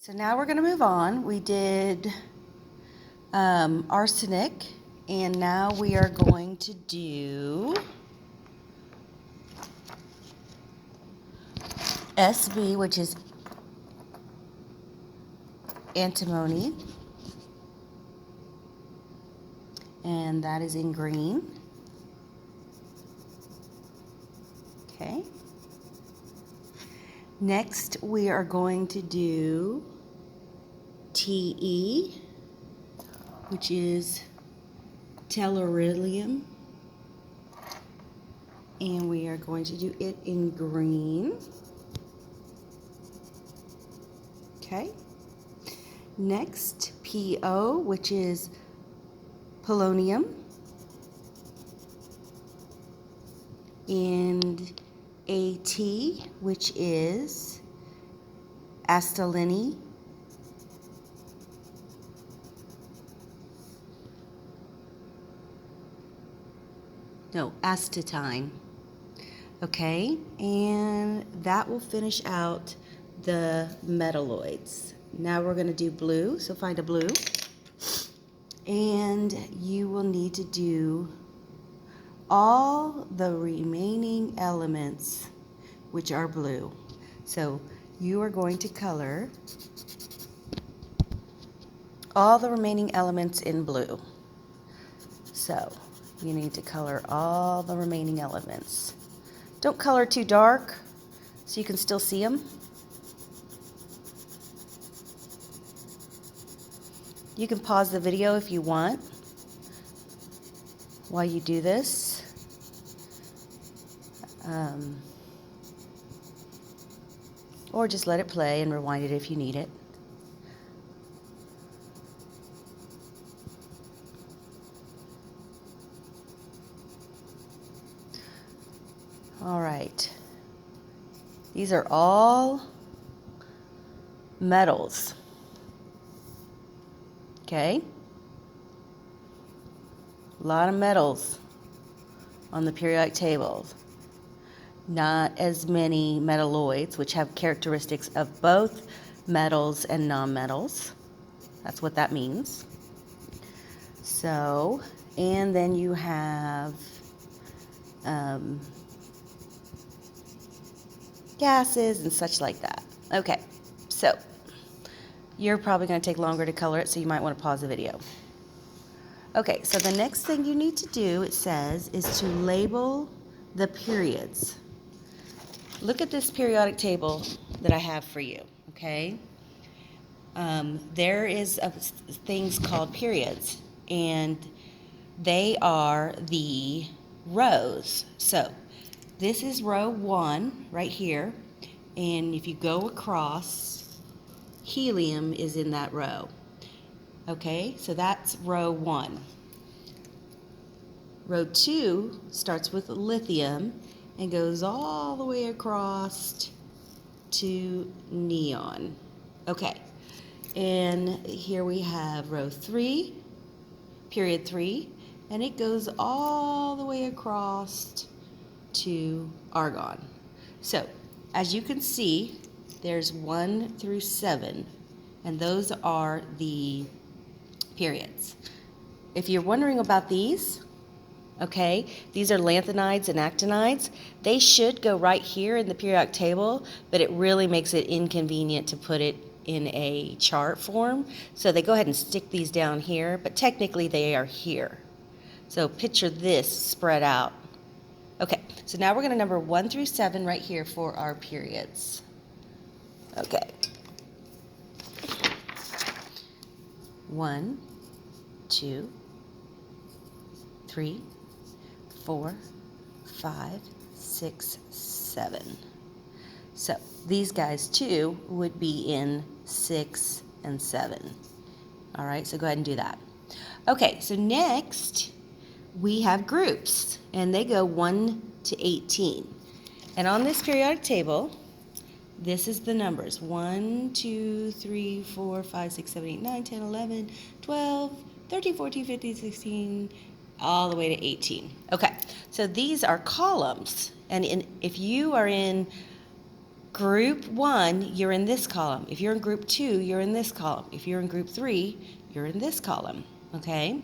So now we're going to move on. We did arsenic, and now we are going to do SV, which is antimony, and that is in green. Okay. Next, we are going to do TE, which is tellurilium, and we are going to do it in green. Okay. Next, PO, which is polonium, and AT, which is acetylene, astatine. Okay, and that will finish out the metalloids. Now we're going to do blue, so find a blue, and you will need to do all the remaining elements which are blue. So you are going to color all the remaining elements in blue. So you need to color all the remaining elements. Don't color too dark so you can still see them. You can pause the video if you want while you do this. Or just let it play and rewind it if you need it. All right. These are all metals. Okay? A lot of metals on the periodic table. Not as many metalloids, which have characteristics of both metals and nonmetals. That's what that means. So, and then you have gases and such like that. Okay, so you're probably going to take longer to color it, so you might want to pause the video. Okay, so the next thing you need to do, it says, is to label the periods. Look at this periodic table that I have for you, okay? There is things called periods, and they are the rows. So this is row 1 right here, and if you go across, helium is in that row. Okay, so that's row 1. Row 2 starts with lithium and goes all the way across to neon. Okay, and here we have row 3, period 3, and it goes all the way across to argon. So, as you can see, there's 1 through 7, and those are the periods. If you're wondering about these, okay, these are lanthanides and actinides. They should go right here in the periodic table, but it really makes it inconvenient to put it in a chart form. So they go ahead and stick these down here, but technically they are here. So picture this spread out. Okay, so now we're going to number 1 through 7 right here for our periods. Okay. 1, 2, 3, 4, 5, 6, 7. So these guys too would be in 6 and 7. All right, so go ahead and do that. Okay, so next we have groups, and they go 1 to 18. And on this periodic table, this is the numbers: 1, 2, 3, 4, 5, 6, 7, 8, 9, 10, 11, 12, 13, 14, 15, 16, all the way to 18. Okay, so these are columns, and if you are in Group 1, you're in this column. If you're in group 2, you're in this column. If you're in group 3, you're in this column, okay?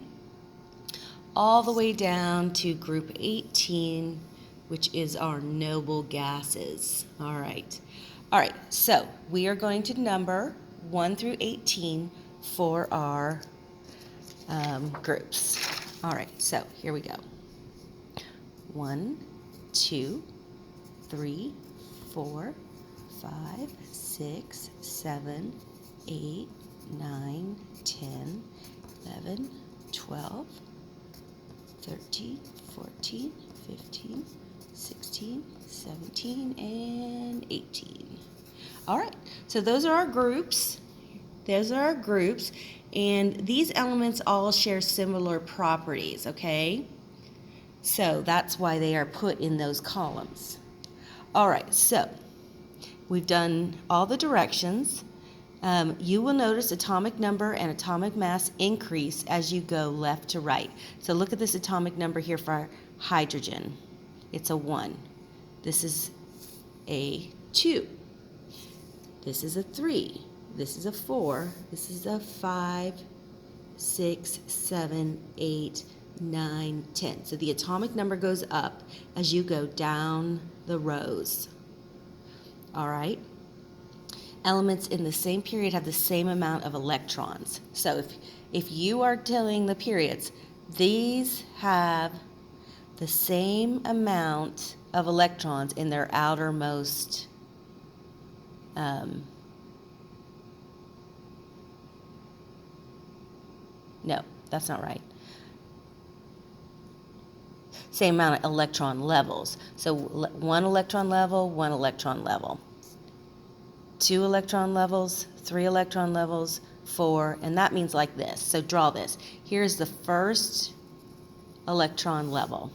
All the way down to group 18, which is our noble gases. All right, so we are going to number 1 through 18 for our groups. All right, so here we go. 1, 2, 3, 4, 5, 6, 7, 8, 9, 10, 11, 12, 13, 14, 15, 16, 17, and 18. All right, so those are our groups. Those are our groups, and these elements all share similar properties, okay? So that's why they are put in those columns. All right, so we've done all the directions. You will notice atomic number and atomic mass increase as you go left to right. So look at this atomic number here for hydrogen. It's a 1. This is a 2. This is a 3. This is a 4. This is a 5, 6, 7, 8, 9, 10. So the atomic number goes up as you go down the rows. All right? Elements in the same period have the same amount of electrons. So if you are telling the periods, these have the same amount of electrons in their outermost no, that's not right. Same amount of electron levels. So 1 electron level, 1 electron level. 2 electron levels, 3 electron levels, 4, and that means like this. So draw this. Here's the first electron level,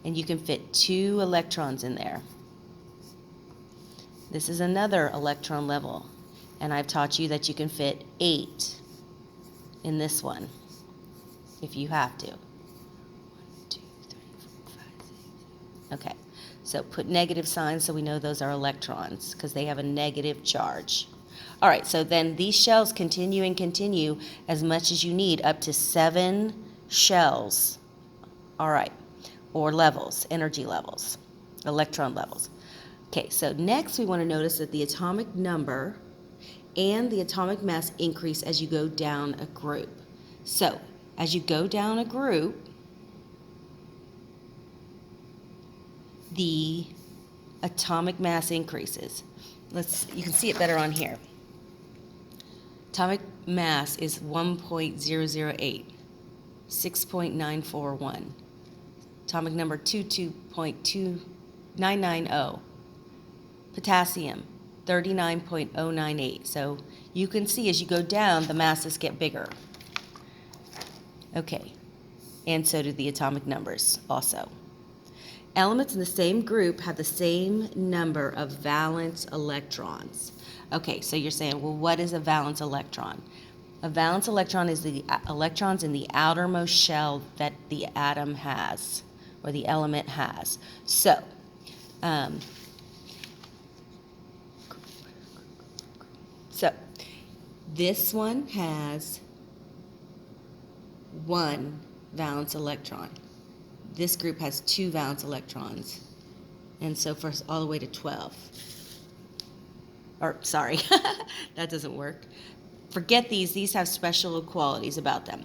and you can fit 2 electrons in there. This is another electron level, and I've taught you that you can fit 8 in this one, if you have to. 1, 2, 3, 4, 5, 6. Okay. So put negative signs so we know those are electrons because they have a negative charge. All right, so then these shells continue and continue as much as you need, up to 7 shells. All right, or levels, energy levels, electron levels. Okay, so next we want to notice that the atomic number and the atomic mass increase as you go down a group. So as you go down a group, the atomic mass increases. You can see it better on here. Atomic mass is 1.008, 6.941. Atomic number 22.2990. Potassium, 39.098. So you can see as you go down, the masses get bigger. Okay, and so do the atomic numbers also. Elements in the same group have the same number of valence electrons. Okay, so you're saying, well, what is a valence electron? A valence electron is the electrons in the outermost shell that the atom has, or the element has. So, this one has 1 valence electron. This group has 2 valence electrons, and so forth all the way to 12. Or, sorry, that doesn't work. Forget these have special qualities about them.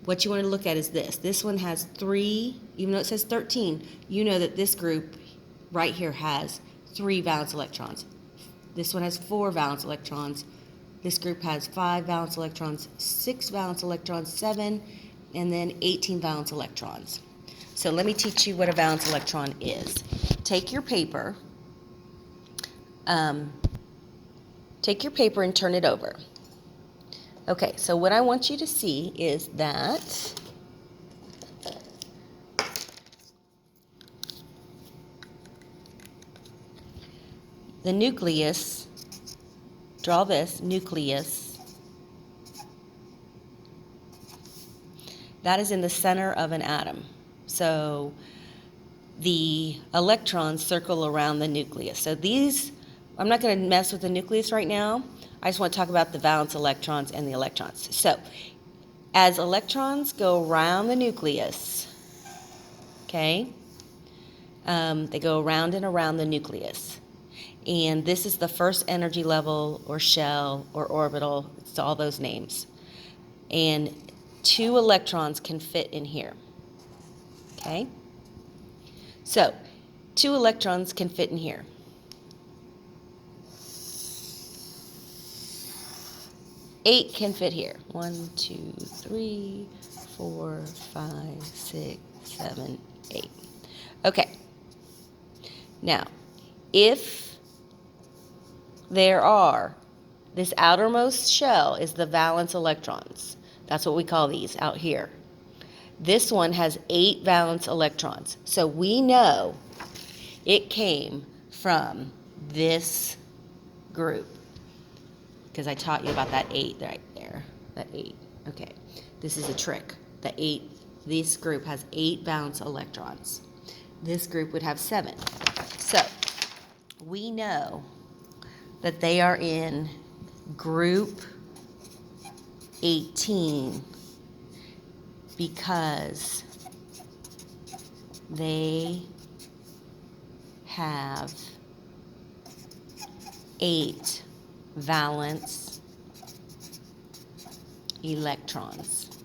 What you want to look at is this. This one has 3, even though it says 13, you know that this group right here has 3 valence electrons. This one has 4 valence electrons. This group has 5 valence electrons, 6 valence electrons, 7, and then 18 valence electrons. So let me teach you what a valence electron is. Take your paper and turn it over. Okay, so what I want you to see is that the nucleus, draw this nucleus, that is in the center of an atom. So the electrons circle around the nucleus. So these I'm not going to mess with the nucleus right now. I just want to talk about the valence electrons and the electrons. So, as electrons go around the nucleus, okay, they go around and around the nucleus. And this is the first energy level or shell or orbital. It's all those names. And 2 electrons can fit in here. Okay? So, 2 electrons can fit in here. Eight can fit here. 1, 2, 3, 4, 5, 6, 7, 8. Okay. Now, if there are, this outermost shell is the valence electrons. That's what we call these out here. This one has 8 valence electrons. So we know it came from this group, because I taught you about that 8 right there. That 8. Okay. This is a trick. The 8, this group has 8 valence electrons. This group would have 7. So we know that they are in group 18 because they have 8 valence electrons.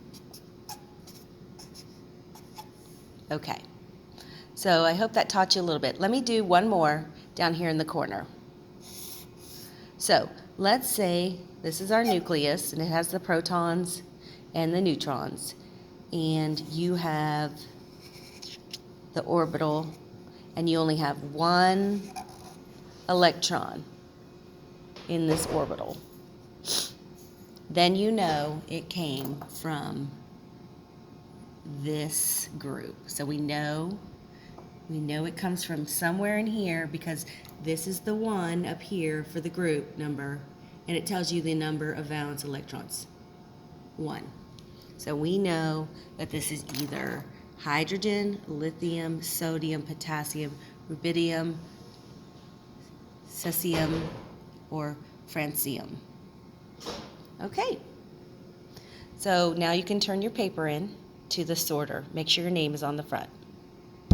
Okay, so I hope that taught you a little bit. Let me do one more down here in the corner. So let's say this is our nucleus, and it has the protons and the neutrons, and you have the orbital, and you only have 1 electron in this orbital. Then you know it came from this group. So we know it comes from somewhere in here, because this is the 1 up here for the group number, and it tells you the number of valence electrons, 1. So we know that this is either hydrogen, lithium, sodium, potassium, rubidium, cesium, or francium. Okay. So now you can turn your paper in to the sorter. Make sure your name is on the front.